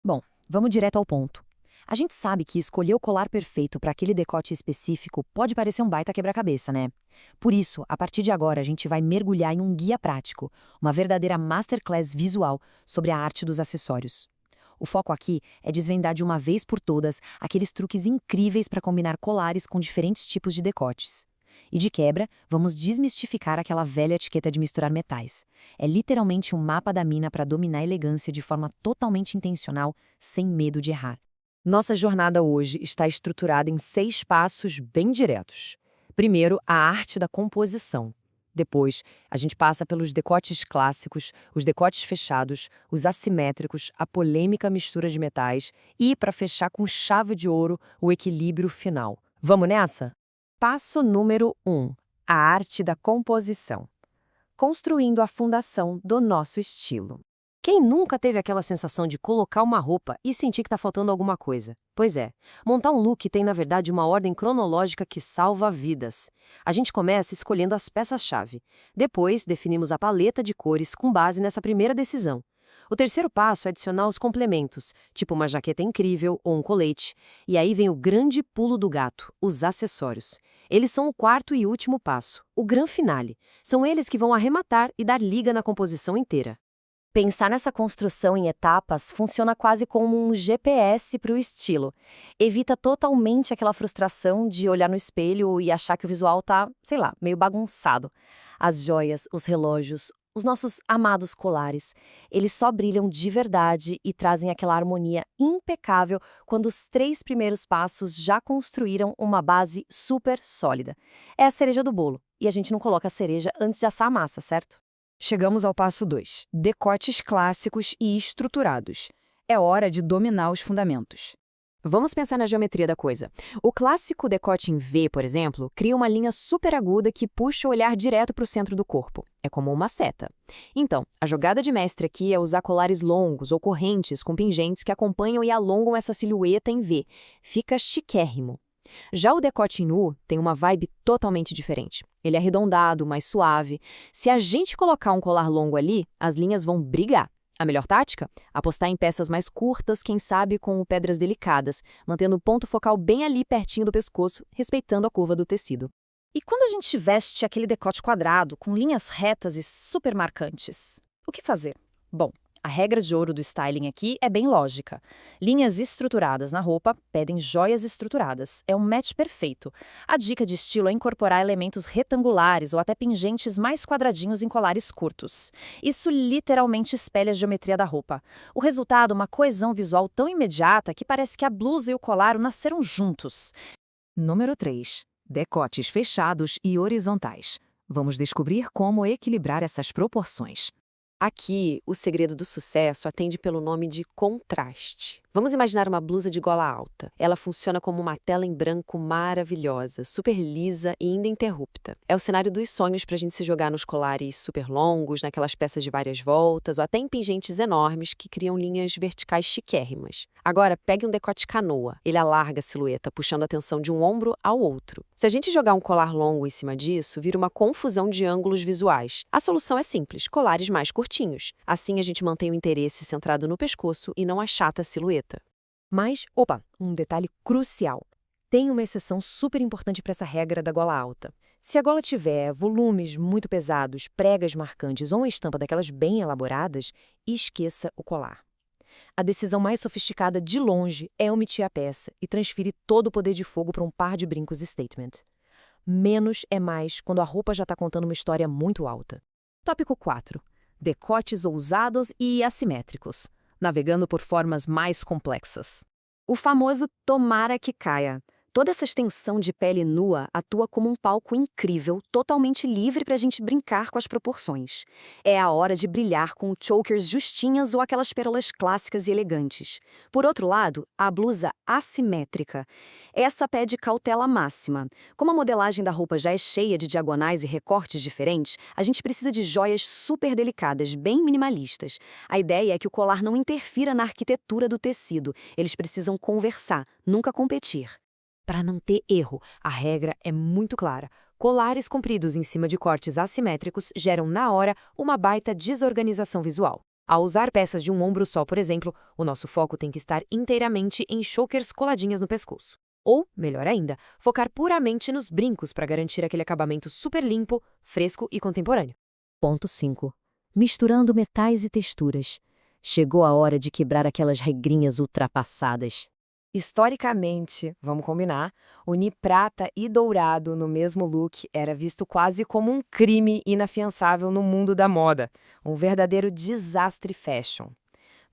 Bom, vamos direto ao ponto. A gente sabe que escolher o colar perfeito para aquele decote específico pode parecer um baita quebra-cabeça, né? Por isso, a partir de agora, a gente vai mergulhar em um guia prático, uma verdadeira masterclass visual sobre a arte dos acessórios. O foco aqui é desvendar de uma vez por todas aqueles truques incríveis para combinar colares com diferentes tipos de decotes. E de quebra, vamos desmistificar aquela velha etiqueta de misturar metais. É literalmente um mapa da mina para dominar a elegância de forma totalmente intencional, sem medo de errar. Nossa jornada hoje está estruturada em 6 passos bem diretos. Primeiro, a arte da composição. Depois, a gente passa pelos decotes clássicos, os decotes fechados, os assimétricos, a polêmica mistura de metais e, para fechar com chave de ouro, o equilíbrio final. Vamos nessa? Passo número 1. A arte da composição. Construindo a fundação do nosso estilo. Quem nunca teve aquela sensação de colocar uma roupa e sentir que está faltando alguma coisa? Pois é, montar um look tem, na verdade, uma ordem cronológica que salva vidas. A gente começa escolhendo as peças-chave. Depois, definimos a paleta de cores com base nessa primeira decisão. O terceiro passo é adicionar os complementos, tipo uma jaqueta incrível ou um colete. E aí vem o grande pulo do gato, os acessórios. Eles são o quarto e último passo, o gran finale. São eles que vão arrematar e dar liga na composição inteira. Pensar nessa construção em etapas funciona quase como um GPS para o estilo. Evita totalmente aquela frustração de olhar no espelho e achar que o visual tá, sei lá, meio bagunçado. As joias, os relógios, os nossos amados colares, eles só brilham de verdade e trazem aquela harmonia impecável quando os 3 primeiros passos já construíram uma base super sólida. É a cereja do bolo, e a gente não coloca a cereja antes de assar a massa, certo? Chegamos ao passo 2: decotes clássicos e estruturados. É hora de dominar os fundamentos. Vamos pensar na geometria da coisa. O clássico decote em V, por exemplo, cria uma linha super aguda que puxa o olhar direto para o centro do corpo. É como uma seta. Então, a jogada de mestre aqui é usar colares longos ou correntes com pingentes que acompanham e alongam essa silhueta em V. Fica chiquérrimo. Já o decote em nu tem uma vibe totalmente diferente. Ele é arredondado, mais suave. Se a gente colocar um colar longo ali, as linhas vão brigar. A melhor tática? Apostar em peças mais curtas, quem sabe com pedras delicadas, mantendo o ponto focal bem ali pertinho do pescoço, respeitando a curva do tecido. E quando a gente veste aquele decote quadrado, com linhas retas e super marcantes, o que fazer? Bom, a regra de ouro do styling aqui é bem lógica. Linhas estruturadas na roupa pedem joias estruturadas. É um match perfeito. A dica de estilo é incorporar elementos retangulares ou até pingentes mais quadradinhos em colares curtos. Isso literalmente espelha a geometria da roupa. O resultado é uma coesão visual tão imediata que parece que a blusa e o colar nasceram juntos. Número 3: decotes fechados e horizontais. Vamos descobrir como equilibrar essas proporções. Aqui, o segredo do sucesso atende pelo nome de contraste. Vamos imaginar uma blusa de gola alta. Ela funciona como uma tela em branco maravilhosa, super lisa e ininterrupta. É o cenário dos sonhos para a gente se jogar nos colares super longos, naquelas peças de várias voltas ou até em pingentes enormes que criam linhas verticais chiquérrimas. Agora, pegue um decote canoa. Ele alarga a silhueta, puxando a atenção de um ombro ao outro. Se a gente jogar um colar longo em cima disso, vira uma confusão de ângulos visuais. A solução é simples: colares mais curtinhos. Assim a gente mantém o interesse centrado no pescoço e não achata a silhueta. Mas, um detalhe crucial. Tem uma exceção super importante para essa regra da gola alta. Se a gola tiver volumes muito pesados, pregas marcantes ou uma estampa daquelas bem elaboradas, esqueça o colar. A decisão mais sofisticada de longe é omitir a peça e transferir todo o poder de fogo para um par de brincos statement. Menos é mais quando a roupa já está contando uma história muito alta. Tópico 4. Decotes ousados e assimétricos, navegando por formas mais complexas. O famoso tomara que caia. Toda essa extensão de pele nua atua como um palco incrível, totalmente livre para a gente brincar com as proporções. É a hora de brilhar com chokers justinhas ou aquelas pérolas clássicas e elegantes. Por outro lado, a blusa assimétrica. Essa pede cautela máxima. Como a modelagem da roupa já é cheia de diagonais e recortes diferentes, a gente precisa de joias super delicadas, bem minimalistas. A ideia é que o colar não interfira na arquitetura do tecido. Eles precisam conversar, nunca competir. Para não ter erro, a regra é muito clara. Colares compridos em cima de cortes assimétricos geram, na hora, uma baita desorganização visual. Ao usar peças de um ombro só, por exemplo, o nosso foco tem que estar inteiramente em chokers coladinhas no pescoço. Ou, melhor ainda, focar puramente nos brincos para garantir aquele acabamento super limpo, fresco e contemporâneo. Ponto 5. Misturando metais e texturas. Chegou a hora de quebrar aquelas regrinhas ultrapassadas. Historicamente, vamos combinar, unir prata e dourado no mesmo look era visto quase como um crime inafiançável no mundo da moda, um verdadeiro desastre fashion.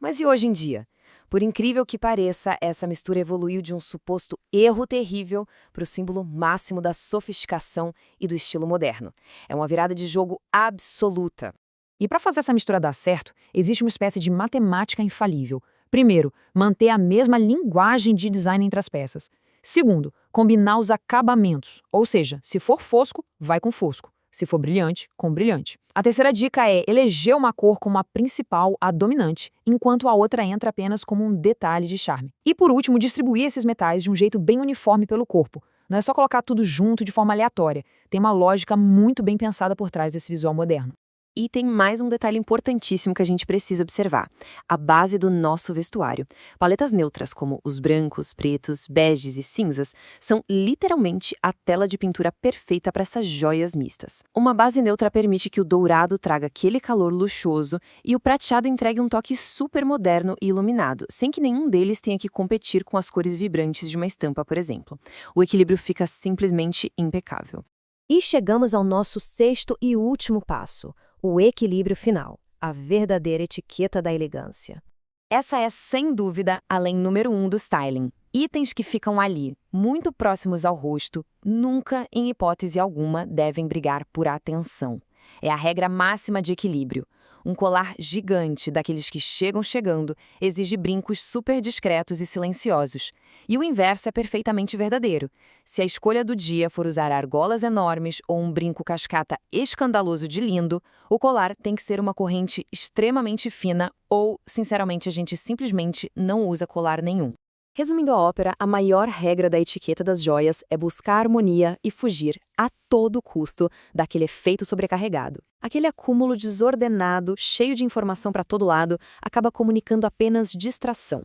Mas e hoje em dia? Por incrível que pareça, essa mistura evoluiu de um suposto erro terrível para o símbolo máximo da sofisticação e do estilo moderno. É uma virada de jogo absoluta. E para fazer essa mistura dar certo, existe uma espécie de matemática infalível. Primeiro, manter a mesma linguagem de design entre as peças. Segundo, combinar os acabamentos, ou seja, se for fosco, vai com fosco. Se for brilhante, com brilhante. A terceira dica é eleger uma cor como a principal, a dominante, enquanto a outra entra apenas como um detalhe de charme. E por último, distribuir esses metais de um jeito bem uniforme pelo corpo. Não é só colocar tudo junto de forma aleatória. Tem uma lógica muito bem pensada por trás desse visual moderno. E tem mais um detalhe importantíssimo que a gente precisa observar: a base do nosso vestuário. Paletas neutras como os brancos, pretos, beges e cinzas são literalmente a tela de pintura perfeita para essas joias mistas. Uma base neutra permite que o dourado traga aquele calor luxuoso e o prateado entregue um toque super moderno e iluminado, sem que nenhum deles tenha que competir com as cores vibrantes de uma estampa, por exemplo. O equilíbrio fica simplesmente impecável. E chegamos ao nosso sexto e último passo. O equilíbrio final, a verdadeira etiqueta da elegância. Essa é, sem dúvida, a lei número 1 do styling. Itens que ficam ali, muito próximos ao rosto, nunca, em hipótese alguma, devem brigar por atenção. É a regra máxima de equilíbrio. Um colar gigante, daqueles que chegam chegando, exige brincos super discretos e silenciosos. E o inverso é perfeitamente verdadeiro. Se a escolha do dia for usar argolas enormes ou um brinco cascata escandaloso de lindo, o colar tem que ser uma corrente extremamente fina ou, sinceramente, a gente simplesmente não usa colar nenhum. Resumindo a ópera, a maior regra da etiqueta das joias é buscar harmonia e fugir, a todo custo, daquele efeito sobrecarregado. Aquele acúmulo desordenado, cheio de informação para todo lado, acaba comunicando apenas distração.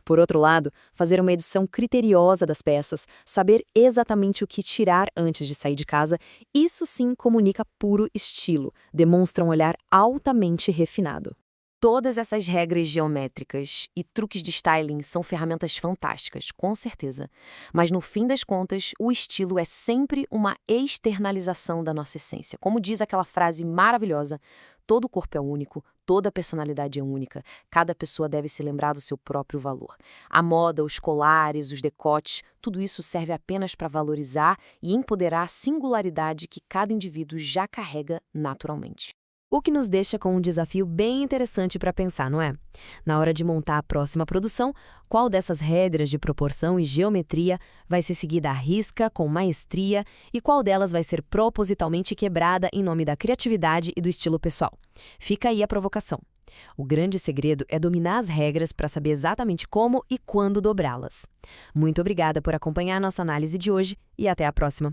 Por outro lado, fazer uma edição criteriosa das peças, saber exatamente o que tirar antes de sair de casa, isso sim comunica puro estilo, demonstra um olhar altamente refinado. Todas essas regras geométricas e truques de styling são ferramentas fantásticas, com certeza. Mas no fim das contas, o estilo é sempre uma externalização da nossa essência. Como diz aquela frase maravilhosa, todo corpo é único, toda personalidade é única, cada pessoa deve se lembrar do seu próprio valor. A moda, os colares, os decotes, tudo isso serve apenas para valorizar e empoderar a singularidade que cada indivíduo já carrega naturalmente. O que nos deixa com um desafio bem interessante para pensar, não é? Na hora de montar a próxima produção, qual dessas regras de proporção e geometria vai ser seguida à risca, com maestria, e qual delas vai ser propositalmente quebrada em nome da criatividade e do estilo pessoal? Fica aí a provocação. O grande segredo é dominar as regras para saber exatamente como e quando dobrá-las. Muito obrigada por acompanhar a nossa análise de hoje e até a próxima!